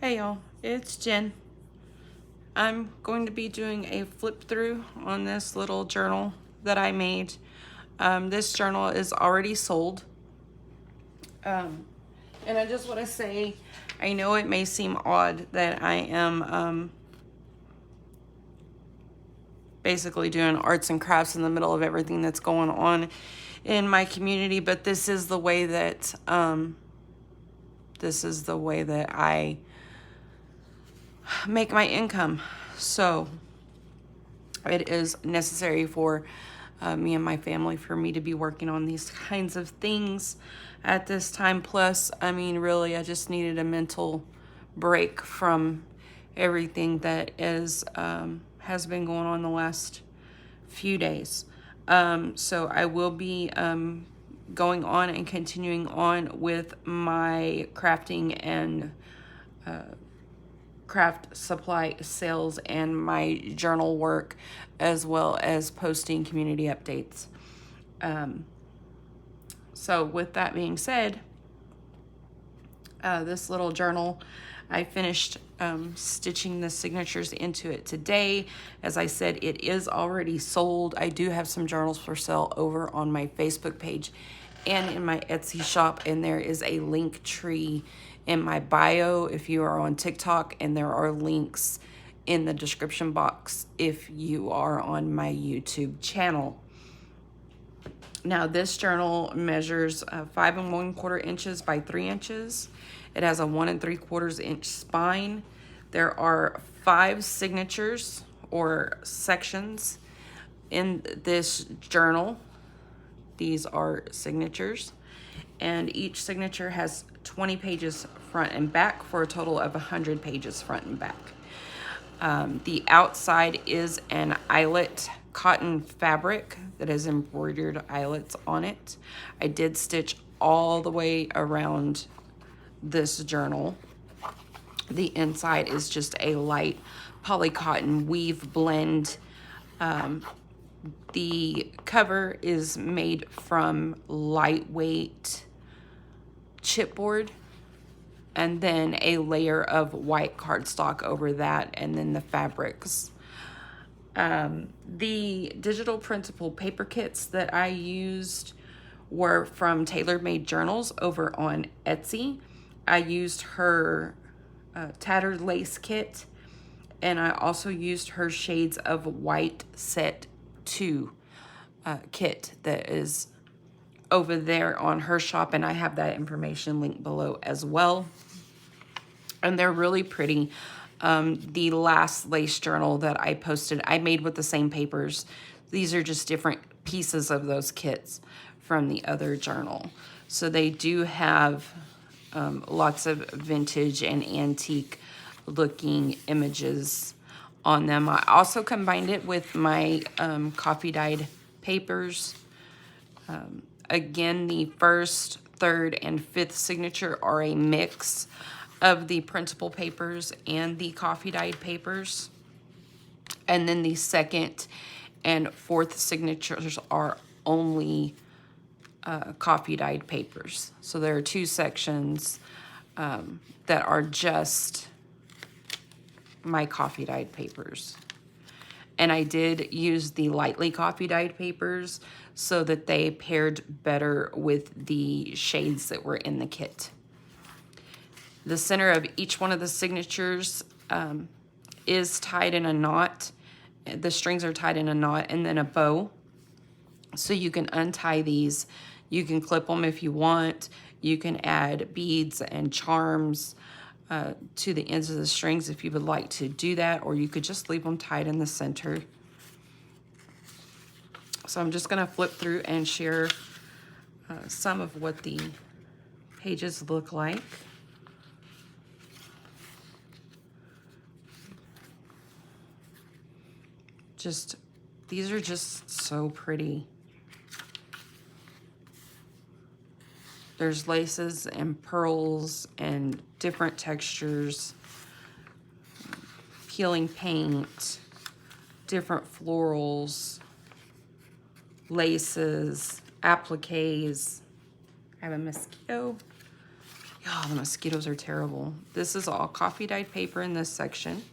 Hey y'all, it's Jen. I'm going to be doing a flip through on this little journal that I made. This journal is already sold. And I just want to say, I know it may seem odd that I am basically doing arts and crafts in the middle of everything that's going on in my community, but this is the way that I make my income. So it is necessary for me and my family for me to be working on these kinds of things at this time. Plus, I mean, really, I just needed a mental break from everything that is has been going on the last few days. So I will be going on and continuing on with my crafting and craft supply sales and my journal work, as well as posting community updates. So with that being said, this little journal, I finished stitching the signatures into it today. As I said, it is already sold. I do have some journals for sale over on my Facebook page and in my Etsy shop, and there is a link tree in my bio if you are on TikTok, and there are links in the description box if you are on my YouTube channel. Now this journal measures 5 1/4 inches by 3 inches. It has a 1 3/4 inch spine. There are 5 signatures or sections in this journal. These are signatures, and each signature has 20 pages front and back for a total of 100 pages front and back. The outside is an eyelet cotton fabric that has embroidered eyelets on it. I did stitch all the way around this journal. The inside is just a light poly cotton weave blend. The cover is made from lightweight chipboard, and then a layer of white cardstock over that, and then the fabrics. The digital printable paper kits that I used were from Tailor Made Journals over on Etsy. I used her Tattered Lace kit, and I also used her Shades of White Set 2 kit that is over there on her shop, and I have that information linked below as well. And they're really pretty. The last lace journal that I posted, I made with the same papers. These are just different pieces of those kits from the other journal. So they do have lots of vintage and antique looking images on them. I also combined it with my coffee dyed papers. Again, the first, third, and fifth signature are a mix of the printable papers and the coffee dyed papers. And then the second and fourth signatures are only coffee dyed papers. So there are 2 sections that are just my coffee dyed papers. And I did use the lightly coffee dyed papers so that they paired better with the shades that were in the kit. The center of each one of the signatures is tied in a knot. The strings are tied in a knot and then a bow. So you can untie these. You can clip them if you want. You can add beads and charms to the ends of the strings if you would like to do that, or you could just leave them tied in the center. So I'm just going to flip through and share some of what the pages look like. These are just so pretty. There's laces and pearls and different textures, peeling paint, different florals, laces, appliques. I have a mosquito. Oh, the mosquitoes are terrible. This is all coffee dyed paper in this section.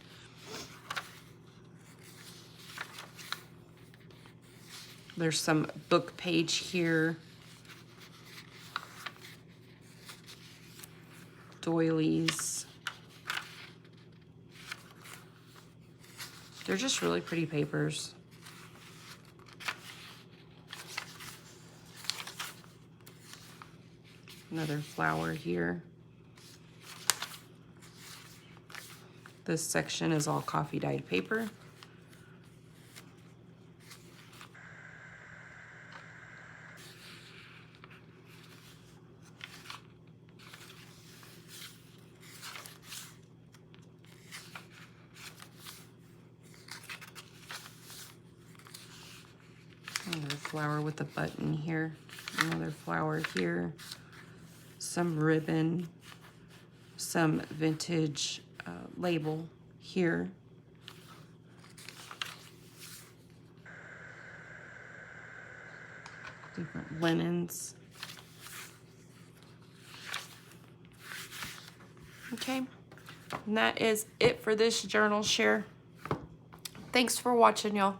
There's some book page here. Doilies. They're just really pretty papers. Another flower here. This section is all coffee dyed paper. Another flower with a button here. Another flower here. Some ribbon. Some vintage label here. Different linens. Okay, and that is it for this journal share. Thanks for watching, y'all.